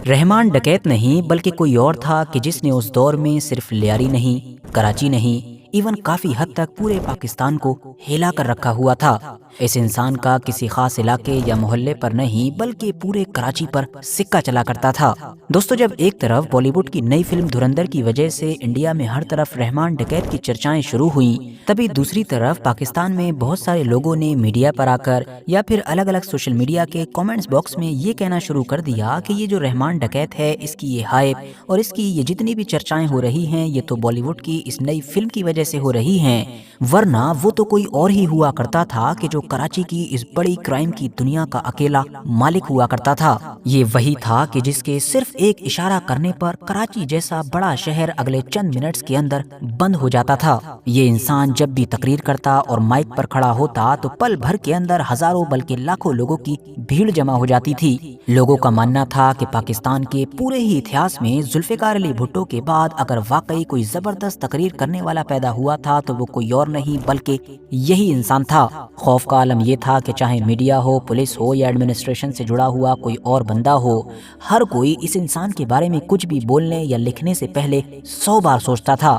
رحمان ڈکیت نہیں بلکہ کوئی اور تھا کہ جس نے اس دور میں صرف لیاری نہیں، کراچی نہیں، ایون کافی حد تک پورے پاکستان کو ہلا کر رکھا ہوا تھا۔ اس انسان کا کسی خاص علاقے یا محلے پر نہیں بلکہ پورے کراچی پر سکہ چلا کرتا تھا۔ دوستو، جب ایک طرف بالی ووڈ کی نئی فلم دھرندر کی وجہ سے انڈیا میں ہر طرف رحمان ڈکیت کی چرچائیں شروع ہوئیں، تبھی دوسری طرف پاکستان میں بہت سارے لوگوں نے میڈیا پر آ کر یا پھر الگ الگ سوشل میڈیا کے کامنٹس باکس میں یہ کہنا شروع کر دیا کہ یہ جو رحمان ڈکیت ہے، اس کی یہ ہائپ اور اس کی یہ جتنی بھی چرچائیں ہو رہی ہیں، یہ تو بالی ووڈ کی اس نئی فلم کی وجہ سے ہو رہی ہیں، ورنہ وہ تو کوئی اور ہی ہوا کرتا تھا کہ جو کراچی کی اس بڑی کرائم کی دنیا کا اکیلا مالک ہوا کرتا تھا۔ یہ وہی تھا کہ جس کے صرف ایک اشارہ کرنے پر کراچی جیسا بڑا شہر اگلے چند منٹس کے اندر بند ہو جاتا تھا۔ یہ انسان جب بھی تقریر کرتا اور مائک پر کھڑا ہوتا تو پل بھر کے اندر ہزاروں بلکہ لاکھوں لوگوں کی بھیڑ جمع ہو جاتی تھی۔ لوگوں کا ماننا تھا کہ پاکستان کے پورے ہی اتہاس میں ذوالفقار علی بھٹو کے بعد اگر واقعی کوئی زبردست تقریر کرنے والا پیدا ہوا تھا تو وہ کوئی اور نہیں بلکہ یہی انسان تھا۔ خوف کا عالم یہ تھا کہ چاہے میڈیا ہو، پولیس ہو یا ایڈمنسٹریشن سے جڑا ہوا کوئی اور بندہ ہو، ہر کوئی اس انسان کے بارے میں کچھ بھی بولنے یا لکھنے سے پہلے 100 بار سوچتا تھا۔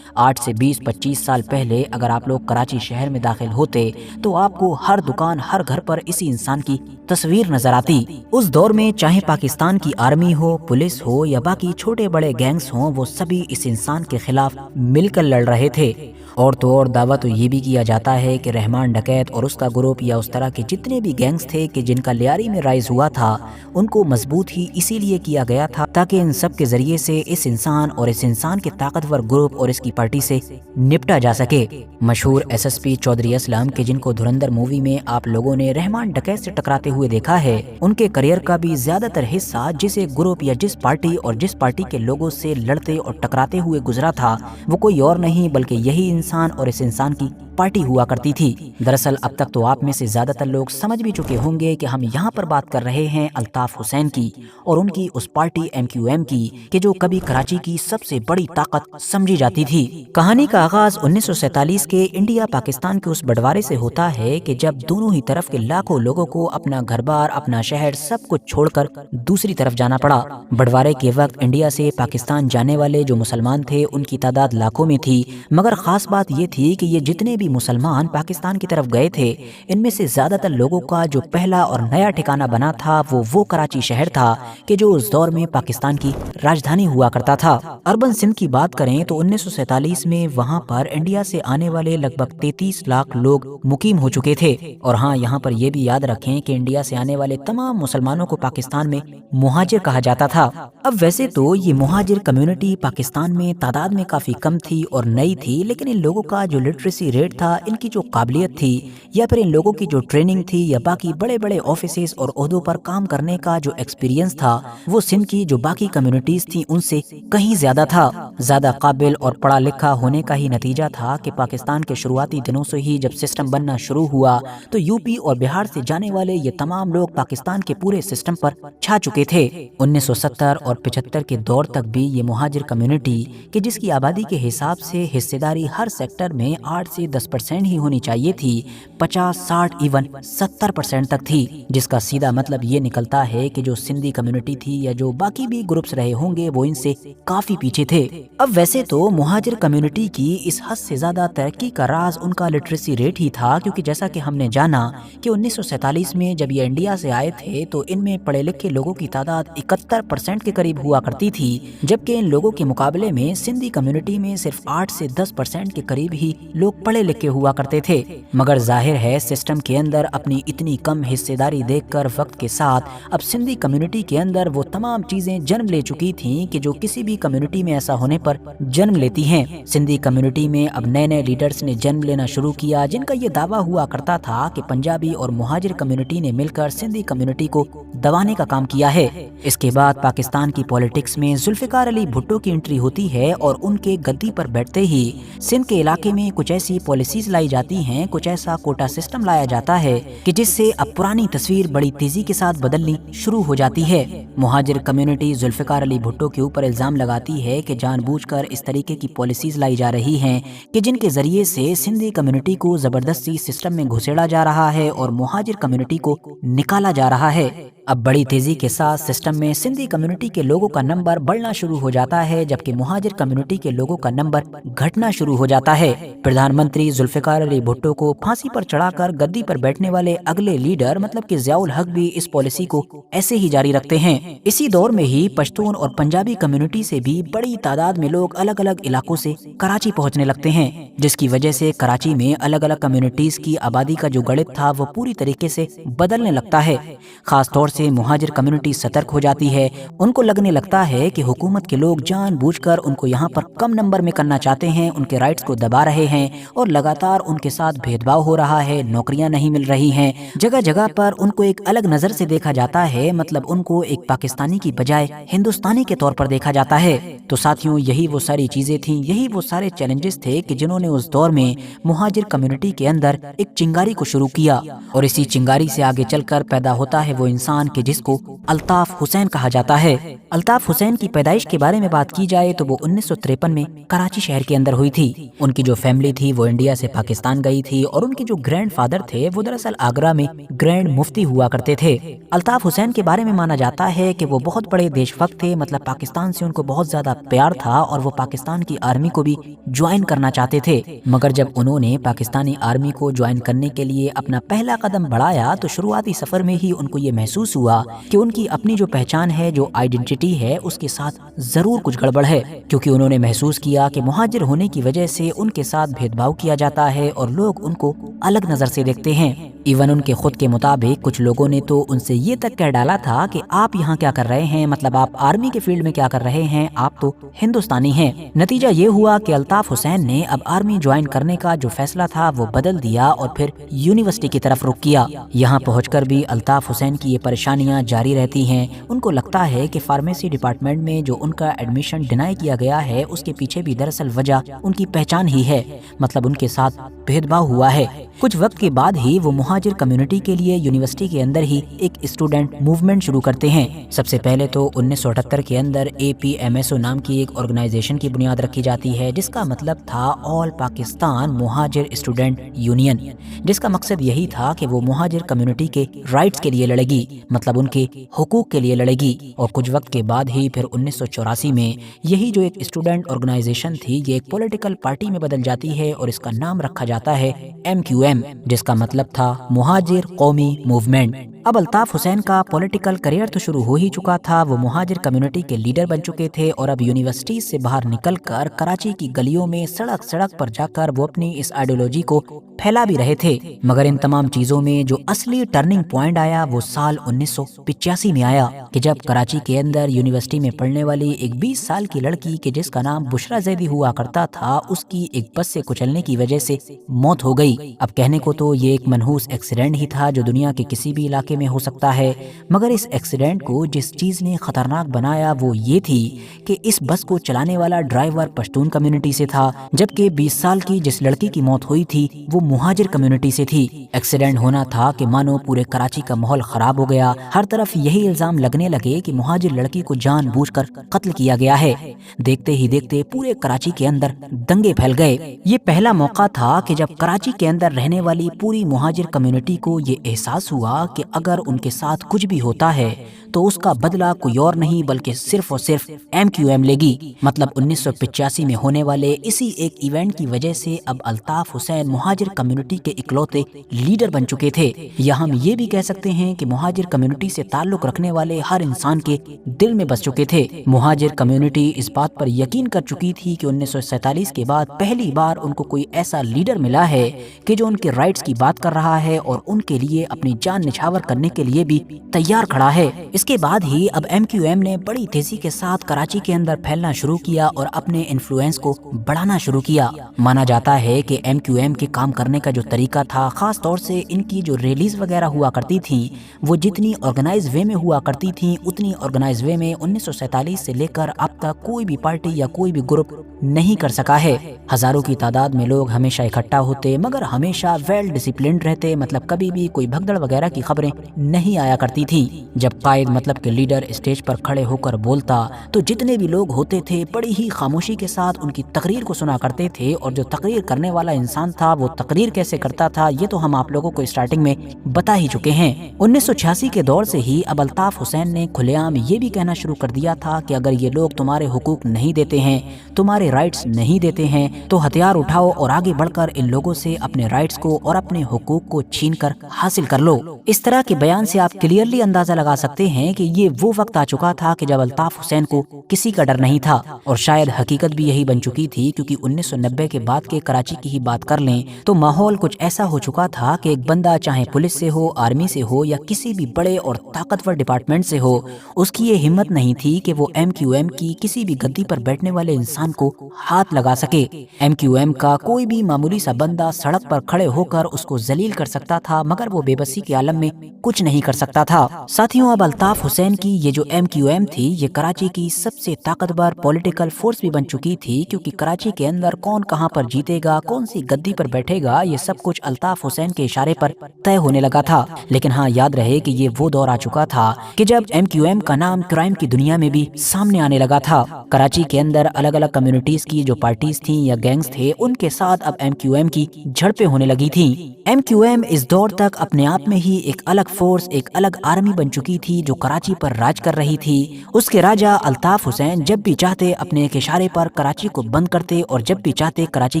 8 سے 20-25 سال پہلے اگر آپ لوگ کراچی شہر میں داخل ہوتے تو آپ کو ہر دکان، ہر گھر پر اسی انسان کی تصویر نظر آتی۔ اس دور میں چاہے پاکستان کی آرمی ہو، پولیس ہو یا باقی چھوٹے بڑے گینگز ہوں، وہ سبھی اس انسان کے خلاف مل کر لڑ رہے تھے۔ اور تو اور دعویٰ تو یہ بھی کیا جاتا ہے کہ رحمان ڈکیت اور اس کا گروپ یا اس طرح کے جتنے بھی گینگز تھے کہ جن کا لیاری میں رائز ہوا تھا، ان کو مضبوط ہی اسی لیے کیا گیا تھا تاکہ ان سب کے ذریعے سے اس انسان اور اس انسان کے طاقتور گروپ اور اس کی پارٹی سے نپٹا جا سکے۔ مشہور S S P Chaudhry Aslam کے جن کو دھرندر مووی میں آپ لوگوں نے رحمان ڈکیت سے ٹکراتے ہوئے دیکھا ہے، ان کے کریئر کا بھی زیادہ تر حصہ جس ایک گروپ یا جس پارٹی اور جس پارٹی کے لوگوں سے لڑتے اور ٹکراتے ہوئے گزرا تھا، وہ کوئی اور نہیں بلکہ یہی انسان اور اس انسان کی پارٹی ہوا کرتی تھی۔ دراصل اب تک تو آپ میں سے زیادہ تر لوگ سمجھ بھی چکے ہوں گے کہ ہم یہاں پر بات کر رہے ہیں الطاف حسین کی اور ان کی اس پارٹی ایم کیو ایم کی کہ جو کبھی کراچی کی سب سے بڑی طاقت سمجھی جاتی تھی۔ کہانی کا آغاز 1947 کے انڈیا پاکستان کے اس بٹوارے سے ہوتا ہے کہ جب دونوں ہی طرف کے لاکھوں لوگوں کو اپنا گھر بار، اپنا شہر سب کچھ چھوڑ کر دوسری طرف جانا پڑا۔ بٹوارے کے وقت انڈیا سے پاکستان جانے والے جو مسلمان تھے ان کی تعداد لاکھوں میں تھی، مگر خاص بات یہ تھی کہ یہ جتنے بھی مسلمان پاکستان کی طرف گئے تھے، ان میں سے زیادہ تر لوگوں کا جو پہلا اور نیا ٹھکانہ بنا تھا وہ کراچی شہر تھا کہ جو اس دور میں پاکستان کی راجدھانی ہوا کرتا تھا۔ اربن سندھ کی بات کریں تو 1947 میں وہاں پر انڈیا سے آنے والے لگ بھگ 33 لاکھ لوگ مقیم ہو چکے تھے۔ اور ہاں، یہاں پر یہ بھی یاد رکھیں کہ انڈیا سے آنے والے تمام مسلمانوں کو پاکستان میں مہاجر کہا جاتا تھا۔ اب ویسے تو یہ مہاجر کمیونٹی پاکستان میں تعداد میں کافی کم تھی اور نئی تھی، لیکن ان لوگوں کا جو لٹریسی ریٹ تھا، ان کی جو قابلیت تھی یا پھر ان لوگوں کی جو ٹریننگ تھی یا باقی بڑے بڑے آفیسز اور عہدوں پر کام کرنے کا جو ایکسپیرینس تھا، وہ سندھ کی جو باقی کمیونٹیز تھیں ان سے کہیں زیادہ تھا۔ زیادہ قابل اور پڑھا لکھا ہونے کا ہی نتیجہ تھا کہ پاکستان کے شروعاتی دنوں سے ہی جب سسٹم بننا شروع ہوا تو یو پی اور بہار سے جانے والے یہ تمام لوگ پاکستان کے پورے سسٹم پر چھا چکے تھے۔ 1970 اور 75 کے دور تک بھی یہ مہاجر کمیونٹی کہ جس کی آبادی کے حساب سے حصے داری ہر سیکٹر میں 8 سے 10% ہی ہونی چاہیے تھی، 50، 60 ایون 70% تک تھی، جس کا سیدھا مطلب یہ نکلتا ہے کہ جو سندھی کمیونٹی تھی یا جو باقی بھی گروپس رہے ہوں گے وہ ان سے کافی پیچھے تھے۔ اب ویسے تو مہاجر کمیونٹی کی اس حد سے زیادہ ترقی کا راز ان کا لٹریسی ریٹ ہی تھا، کیونکہ جیسا کہ ہم نے جانا کہ 1947 میں جب یہ انڈیا سے آئے تھے تو ان میں پڑھے لکھے لوگوں کی تعداد 71% کے قریب ہوا کرتی تھی، جبکہ ان لوگوں کے مقابلے میں سندھی کمیونٹی میں صرف 8 سے 10% کے قریب ہی لوگ پڑھے لکھے ہوا کرتے تھے۔ مگر ظاہر ہے سسٹم کے اندر اپنی اتنی کم حصے داری دیکھ کر وقت کے ساتھ اب سندھی کمیونٹی کے اندر وہ تمام چیزیں جنم لے چکی تھیں کہ جو کسی بھی کمیونٹی میں ایسا ہونے پر جنم لیتی ہیں۔ سندھی کمیونٹی میں اب نئے نئے لیڈرز نے جنم لینا شروع کیا، جن کا یہ دعویٰ ہوا کرتا تھا کہ پنجابی اور مہاجر کمیونٹی نے مل کر سندھی کمیونٹی کو دبانے کا کام کیا ہے۔ اس کے بعد پاکستان کی پولیٹکس میں ذوالفقار علی بھٹو کی انٹری ہوتی ہے اور ان کے گدی پر بیٹھتے ہی سندھ کے علاقے میں کچھ ایسی پالیسیز لائی جاتی ہیں، کچھ ایسا کوڈ کوٹا سسٹم لایا جاتا ہے کہ جس سے اب پرانی تصویر بڑی تیزی کے ساتھ بدلنی شروع ہو جاتی ہے۔ مہاجر کمیونٹی ذوالفقار علی بھٹو کے اوپر الزام لگاتی ہے کہ جان بوجھ کر اس طریقے کی پالیسیز لائی جا رہی ہیں کہ جن کے ذریعے سے سندھی کمیونٹی کو زبردستی سسٹم میں گھسیڑا جا رہا ہے اور مہاجر کمیونٹی کو نکالا جا رہا ہے۔ اب بڑی تیزی کے ساتھ سسٹم میں سندھی کمیونٹی کے لوگوں کا نمبر بڑھنا شروع ہو جاتا ہے جبکہ مہاجر کمیونٹی کے لوگوں کا نمبر گھٹنا شروع ہو جاتا ہے۔ پردھان منتری ذوالفقار علی بھٹو کو پھانسی پر چڑھا کر گدی پر بیٹھنے والے اگلے لیڈر مطلب کہ ضیاء الحق بھی اس پالیسی کو ایسے ہی جاری رکھتے ہیں۔ اسی دور میں ہی پشتون اور پنجابی کمیونٹی سے بھی بڑی تعداد میں لوگ الگ الگ علاقوں سے کراچی پہنچنے لگتے ہیں، جس کی وجہ سے کراچی میں الگ الگ کمیونٹیز کی آبادی کا جو گڑت تھا وہ پوری طریقے سے بدلنے لگتا ہے۔ خاص طور سے مہاجر کمیونٹی سترک ہو جاتی ہے، ان کو لگنے لگتا ہے کہ حکومت کے لوگ جان بوجھ کر ان کو یہاں پر کم نمبر میں کرنا چاہتے ہیں، ان کے رائٹس کو دبا رہے ہیں اور لگاتار ان کے ساتھ بھید بھاؤ ہو رہا ہے، نوکریاں نہیں مل رہی ہیں، جگہ جگہ پر ان کو ایک الگ نظر سے دیکھا جاتا ہے، مطلب ان کو ایک پاکستانی کی بجائے ہندوستانی کے طور پر دیکھا جاتا ہے۔ تو ساتھیوں، یہی وہ ساری چیزیں تھیں، یہی وہ سارے چیلنجز تھے کہ جنہوں نے اس دور میں مہاجر کمیونٹی کے اندر ایک چنگاری کو شروع کیا، اور اسی چنگاری سے آگے چل کر پیدا ہوتا ہے وہ انسان کہ جس کو الطاف حسین کہا جاتا ہے۔ الطاف حسین کی پیدائش کے بارے میں بات کی جائے تو وہ 1953 میں کراچی شہر کے اندر ہوئی تھی۔ ان کی جو فیملی تھی وہ انڈیا سے پاکستان گئی تھی اور ان کے جو گرینڈ فادر تھے وہ دراصل آگرہ میں گرینڈ مفتی ہوا کرتے تھے۔ الطاف حسین کے بارے میں مانا جاتا ہے کہ وہ بہت بڑے دیش بھکت تھے، مطلب پاکستان سے ان کو بہت زیادہ پیار تھا اور وہ پاکستان کی آرمی کو بھی جوائن کرنا چاہتے تھے، مگر جب انہوں نے پاکستانی آرمی کو جوائن کرنے کے لیے اپنا پہلا قدم بڑھایا تو شروعاتی سفر میں ہی ان کو یہ محسوس ہوا کہ ان کی اپنی جو پہچان ہے، جو آئیڈینٹی ہے، اس کے ساتھ ضرور کچھ گڑبڑ ہے، کیونکہ انہوں نے محسوس کیا کہ مہاجر ہونے کی وجہ سے ان کے ساتھ بھید بھاؤ کیا جاتا ہے اور لوگ ان کو الگ نظر سے دیکھتے ہیں۔ ایون ان کے خود کے مطابق کچھ لوگوں نے تو ان سے یہ تک کہہ ڈالا تھا کہ آپ یہاں کیا کر رہے ہیں، مطلب آپ آرمی کے فیلڈ میں کیا کر رہے ہیں، آپ تو ہندوستانی ہیں۔ نتیجہ یہ ہوا کہ الطاف حسین نے اب آرمی جوائن کرنے کا جو فیصلہ تھا وہ بدل دیا اور پھر یونیورسٹی کی طرف رخ کیا۔ یہاں پہنچ کر بھی الطاف حسین کی یہ پریشانیاں جاری رہتی ہیں۔ ان کو لگتا ہے کہ فارمیسی ڈپارٹمنٹ میں جو ان کا ایڈمیشن ڈینائی کیا گیا ہے اس کے پیچھے بھی دراصل وجہ ان کی پہچان ہی ہے، مطلب ان کے ساتھ بھید بھاؤ ہوا ہے۔ کچھ وقت کے بعد ہی وہ مہاجر کمیونٹی کے لیے یونیورسٹی کے اندر ہی ایک اسٹوڈنٹ موومنٹ شروع کرتے ہیں۔ سب سے پہلے تو 1978 کے اندر APMSO نام کی ایک آرگنائزیشن کی بنیاد رکھی جاتی ہے جس کا مطلب تھا آل پاکستان مہاجر اسٹوڈنٹ یونین، جس کا مقصد یہی تھا کہ وہ مہاجر کمیونٹی کے رائٹس کے لیے لڑے گی، مطلب ان کے حقوق کے لیے لڑے گی۔ اور کچھ وقت کے بعد ہی پھر 1984 میں یہی جو ایک اسٹوڈنٹ آرگنائزیشن تھی یہ ایک پولیٹیکل پارٹی میں بدل جاتی ہے اور اس کا نام رکھا جاتا ہے MQM، جس کا مطلب تھا مہاجر قومی موومنٹ۔ اب الطاف حسین کا پولیٹیکل کریئر تو شروع ہو ہی چکا تھا، وہ مہاجر کمیونٹی کے لیڈر بن چکے تھے اور اب یونیورسٹی سے باہر نکل کر کراچی کی گلیوں میں سڑک سڑک پر جا کر وہ اپنی اس آئیڈیولوجی کو پھیلا بھی رہے تھے۔ مگر ان تمام چیزوں میں جو اصلی ٹرننگ پوائنٹ آیا وہ سال 1985 میں آیا کہ جب کراچی کے اندر یونیورسٹی میں پڑھنے والی ایک 20 سال کی لڑکی کہ جس کا نام بشرا زیدی ہوا کرتا تھا، اس کی ایک بس سے کچلنے کی وجہ سے موت ہو گئی۔ اب کہنے کو تو یہ ایک منحوس ایکسیڈنٹ ہی تھا جو دنیا کے کسی بھی علاقے میں ہو سکتا ہے، مگر اس ایکسیڈنٹ کو جس چیز نے خطرناک بنایا وہ یہ تھی کہ اس بس کو چلانے والا ڈرائیور پشتون کمیونٹی سے تھا، جبکہ 20 سال کی جس لڑکی کی موت ہوئی تھی وہ مہاجر کمیونٹی سے تھی۔ ایکسیڈنٹ ہونا تھا کہ مانو پورے کراچی کا ماحول خراب ہو گیا، ہر طرف یہی الزام لگنے لگے کہ مہاجر لڑکی کو جان بوجھ کر قتل کیا گیا ہے۔ دیکھتے ہی دیکھتے پورے کراچی کے اندر دنگے پھیل گئے۔ یہ پہلا موقع تھا کہ جب کراچی کے اندر رہنے والی پوری مہاجر کمیونٹی کو یہ احساس ہوا کہ اگر ان کے ساتھ کچھ بھی ہوتا ہے تو اس کا بدلہ کوئی اور نہیں بلکہ صرف اور صرف MQM لے گی۔ مطلب 1985 میں ہونے والے اسی ایک ایونٹ کی وجہ سے اب الطاف حسین مہاجر کمیونٹی کے اکلوتے لیڈر بن چکے تھے، یا ہم یہ بھی کہہ سکتے ہیں کہ مہاجر کمیونٹی سے تعلق رکھنے والے ہر انسان کے دل میں بس چکے تھے۔ مہاجر کمیونٹی اس بات پر یقین کر چکی تھی کہ 1947 کے بعد پہلی بار ان کو کوئی ایسا لیڈر ملا ہے کہ جو ان کے رائٹس کی بات کر رہا ہے اور ان کے لیے اپنی جان نچھاور کرنے کے لیے بھی تیار کھڑا ہے۔ اس کے بعد ہی اب MQM نے بڑی تیزی کے ساتھ کراچی کے اندر پھیلنا شروع کیا اور اپنے انفلوئنس کو بڑھانا شروع کیا۔ مانا جاتا ہے کہ MQM کے کام کرنے کا جو طریقہ تھا، خاص طور سے ان کی جو ریلیز وغیرہ ہوا کرتی تھیں وہ جتنی آرگنائز وے میں ہوا کرتی تھیں اتنی آرگنائز وے میں 1947 سے لے کر اب تک کوئی بھی پارٹی یا کوئی بھی گروپ نہیں کر سکا ہے۔ ہزاروں کی تعداد میں لوگ ہمیشہ اکٹھا ہوتے مگر ہمیشہ ویل ڈسپلنڈ رہتے، مطلب کبھی بھی کوئی بھگدڑ وغیرہ کی خبریں نہیں آیا کرتی تھی۔ جب قائد مطلب کہ لیڈر اسٹیج پر کھڑے ہو کر بولتا تو جتنے بھی لوگ ہوتے تھے بڑی ہی خاموشی کے ساتھ ان کی تقریر کو سنا کرتے تھے، اور جو تقریر کرنے والا انسان تھا وہ تقریر کیسے کرتا تھا یہ تو ہم آپ لوگوں کو اسٹارٹنگ میں بتا ہی چکے ہیں۔ 1986 کے دور سے ہی اب الطاف حسین نے کھلے عام یہ بھی کہنا شروع کر دیا تھا کہ اگر یہ لوگ تمہارے حقوق نہیں دیتے ہیں، تمہارے رائٹس نہیں دیتے ہیں تو ہتھیار اٹھاؤ اور آگے بڑھ کر ان لوگوں سے اپنے رائٹس کو اور اپنے حقوق کو چھین کر حاصل کر لو۔ اس طرح کے بیان سے آپ کلیئرلی اندازہ لگا سکتے ہیں کہ یہ وہ وقت آ چکا تھا کہ جب الطاف حسین کو کسی کا ڈر نہیں تھا، اور شاید حقیقت بھی یہی بن چکی تھی، کیونکہ 1990 کے بعد کے کراچی کی ہی بات کر لیں تو ماحول کچھ ایسا ہو چکا تھا کہ ایک بندہ چاہے پولیس سے ہو، آرمی سے ہو یا کسی بھی بڑے اور طاقتور ڈپارٹمنٹ سے ہو، اس کی یہ ہمت نہیں تھی کہ وہ ایم کیو ایم کی کسی بھی گدی پر بیٹھنے والے انسان کو ہاتھ لگا سکے۔ ایم کیو ایم کا کوئی بھی معمولی سا بندہ سڑک پر کھڑے ہو کر اس کو ذلیل کر سکتا تھا، مگر وہ بے بسی کے عالم میں کچھ نہیں کر سکتا تھا۔ ساتھیوں، اب الطاف حسین کی یہ جو ایم کیو ایم تھی یہ کراچی کی سب سے طاقتور پولیٹیکل فورس بھی بن چکی تھی، کیونکہ کراچی کے اندر کون کہاں پر جیتے گا، کون سی گدی پر بیٹھے گا، یہ سب کچھ الطاف حسین کے اشارے پر طے ہونے لگا تھا۔ لیکن ہاں، یاد رہے کہ یہ وہ دور آ چکا تھا کہ جب ایم کیو ایم کا نام کرائم کی دنیا میں بھی سامنے آنے لگا تھا۔ کراچی کے اندر الگ الگ کمیونٹیز کی جو پارٹیز تھیں یا گینگز تھے، ان کے ساتھ اب ایم کیو ایم کی جھڑپیں ہونے لگی تھیں۔ ایم کیو ایم اس دور تک اپنے آپ میں ہی ایک الگ فورس، ایک الگ آرمی بن چکی تھی جو کراچی پر راج کر رہی تھی۔ اس کے راجہ الطاف حسین جب بھی چاہتے اپنے ایک اشارے پر کراچی کو بند کرتے اور جب بھی چاہتے کراچی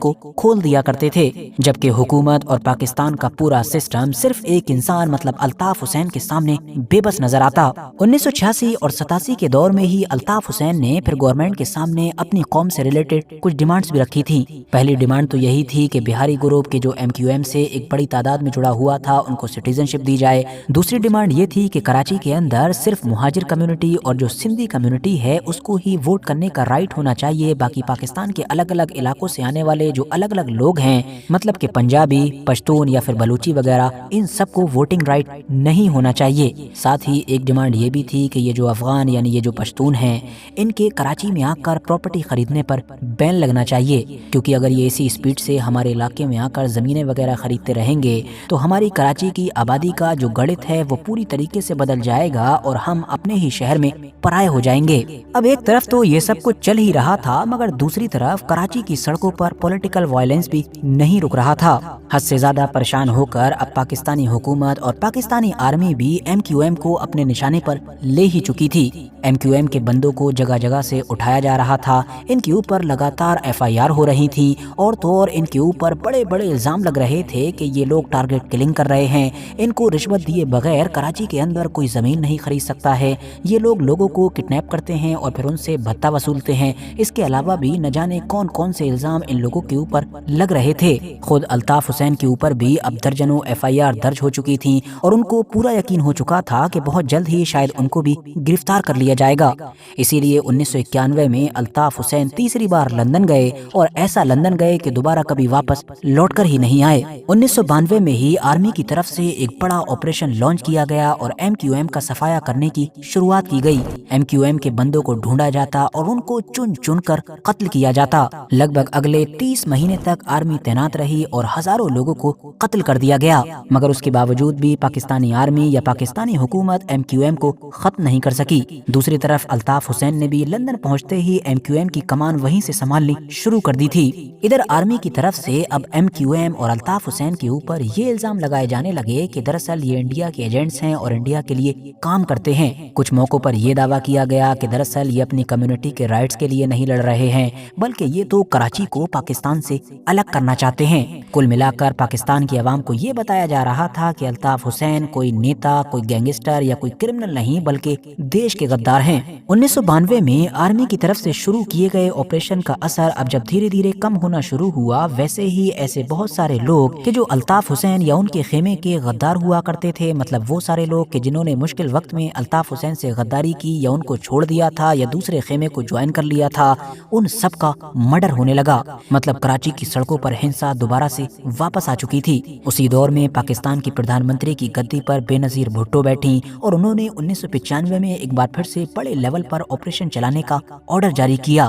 کو کھول دیا کرتے تھے، جبکہ حکومت اور پاکستان کا پورا سسٹم صرف ایک انسان مطلب الطاف حسین کے سامنے بے بس نظر آتا۔ 1986 اور 87 کے دور میں ہی الطاف حسین نے پھر گورنمنٹ کے سامنے اپنی قوم سے ریلیٹڈ کچھ ڈیمانڈز بھی رکھی تھی۔ پہلی ڈیمانڈ تو یہی تھی کہ بہاری گروپ کے جو ایم کیو ایم سے ایک بڑی تعداد میں جڑا ہوا تھا ان کو سٹیزن شپ دی جائے۔ دوسری ڈیمانڈ یہ تھی کہ کراچی کے اندر صرف مہاجر کمیونٹی اور جو سندھی کمیونٹی ہے اس کو ہی ووٹ کرنے کا رائٹ ہونا چاہیے، باقی پاکستان کے الگ الگ علاقوں سے آنے والے جو الگ الگ لوگ ہیں، مطلب کہ پنجابی، پشتون یا پھر بلوچی وغیرہ، ان سب کو ووٹنگ رائٹ نہیں ہونا چاہیے۔ ساتھ ہی ایک ڈیمانڈ یہ بھی تھی کہ یہ جو افغان یعنی یہ جو پشتون ہیں، ان کے کراچی میں آ کر پراپرٹی خریدنے پر بین لگنا چاہیے، کیونکہ اگر یہ اسی اسپیڈ سے ہمارے علاقے میں آ کر زمینیں وغیرہ خریدتے رہیں گے تو ہماری کراچی کی آبادی کا جو گڑت ہے وہ پوری طریقے سے بدل جائے گا اور ہم اپنے ہی شہر میں پرائے ہو جائیں گے۔ اب ایک طرف تو یہ سب کچھ چل ہی رہا تھا، مگر دوسری طرف کراچی کی سڑکوں پر پولیٹیکل وائلنس بھی نہیں رک رہا تھا۔ حد سے زیادہ پریشان ہو کر اب پاکستانی حکومت اور پاکستانی آرمی بھی ایم کیو ایم کو اپنے نشانے پر لے ہی چکی تھی۔ ایم کیو ایم کے بندوں کو جگہ جگہ سے اٹھایا جا رہا تھا، ان کے اوپر لگاتار ایف آئی آر ہو رہی تھی، اور تو اور ان کے اوپر بڑے بڑے الزام لگ رہے تھے کہ یہ لوگ ٹارگٹ کلنگ کر رہے ہیں، ان کو رشوت دیے بغیر کراچی کے اندر کوئی زمین نہیں خرید سکتا ہے، یہ لوگ لوگوں کو کڈنیپ کرتے ہیں اور پھر ان سے بھتہ وصولتے ہیں۔ اس کے علاوہ بھی نہ جانے کون کون سے الزام ان لوگوں کے اوپر لگ رہے تھے۔ خود الطاف حسین کے اوپر بھی اب درجنوں ایف آئی آر درج ہو چکی تھیں اور ان کو پورا یقین ہو چکا تھا کہ بہت جلد ہی شاید ان کو بھی گرفتار کر لیا جائے گا۔ اسی لیے 1991 میں الطاف حسین تیسری بار لندن گئے، اور ایسا لندن گئے کہ دوبارہ کبھی واپس لوٹ کر ہی نہیں آئے۔ 1992 میں ہی آرمی کی طرف سے ایک بڑا آپریشن لانچ کیا گیا اور ایم کیو ایم کا صفایا کرنے کی شروعات کی گئی۔ ایم کیو ایم کے بندوں کو ڈھونڈا جاتا اور ان کو چن چن کر قتل کیا جاتا۔ لگ بھگ اگلے 30 مہینے تک آرمی تعینات رہی اور ہزاروں لوگوں کو قتل کر دیا گیا، مگر اس کے باوجود بھی پاکستانی آرمی یا پاکستانی حکومت ایم کیو ایم کو ختم نہیں کر سکی۔ دوسری طرف الطاف حسین نے بھی لندن پہنچتے ہی ایم کیو ایم کی کمان وہیں سے سنبھالنی شروع کر دی تھی۔ ادھر آرمی کی طرف سے اب ایم کیو ایم اور الطاف حسین کے اوپر یہ الزام لگائے جانے لگے کہ دراصل یہ انڈیا کے ایجنٹس ہیں اور انڈیا کے لیے کام کرتے ہیں۔ کچھ موقعوں پر یہ دعویٰ کیا گیا کہ دراصل یہ اپنی کمیونٹی کے رائٹس کے لیے نہیں لڑ رہے ہیں، بلکہ یہ تو کراچی کو پاکستان سے الگ کرنا چاہتے ہیں۔ کل ملا کر پاکستان کی عوام کو یہ بتایا جا رہا تھا کہ الطاف حسین کوئی نیتا، کوئی گینگسٹر یا کوئی کرمنل نہیں، بلکہ دیش کے غدار ہیں۔ 1992 میں آرمی کی طرف سے شروع کیے گئے آپریشن کا اثر اب جب دھیرے دھیرے کم ہونا شروع ہوا، ویسے ہی ایسے بہت سارے لوگ کہ جو الطاف حسین یا ان کے خیمے کے غدار ہوا کرتے تھے، مطلب وہ سارے لوگ کہ جنہوں نے مشکل وقت میں الطاف حسین سے غداری کی یا ان کو چھوڑ دیا تھا یا دوسرے خیمے کو جوائن کر لیا تھا، ان سب کا مرڈر ہونے لگا۔ مطلب کراچی کی سڑکوں پر ہنسا دوبارہ سے واپس آ چکی تھی۔ اسی دور میں پاکستان کی پردھان منتری کی گدی پر بے نظیر بھٹو بیٹھی اور انہوں نے 1995 میں ایک بار پھر سے بڑے لیول پر آپریشن چلانے کا آرڈر جاری کیا۔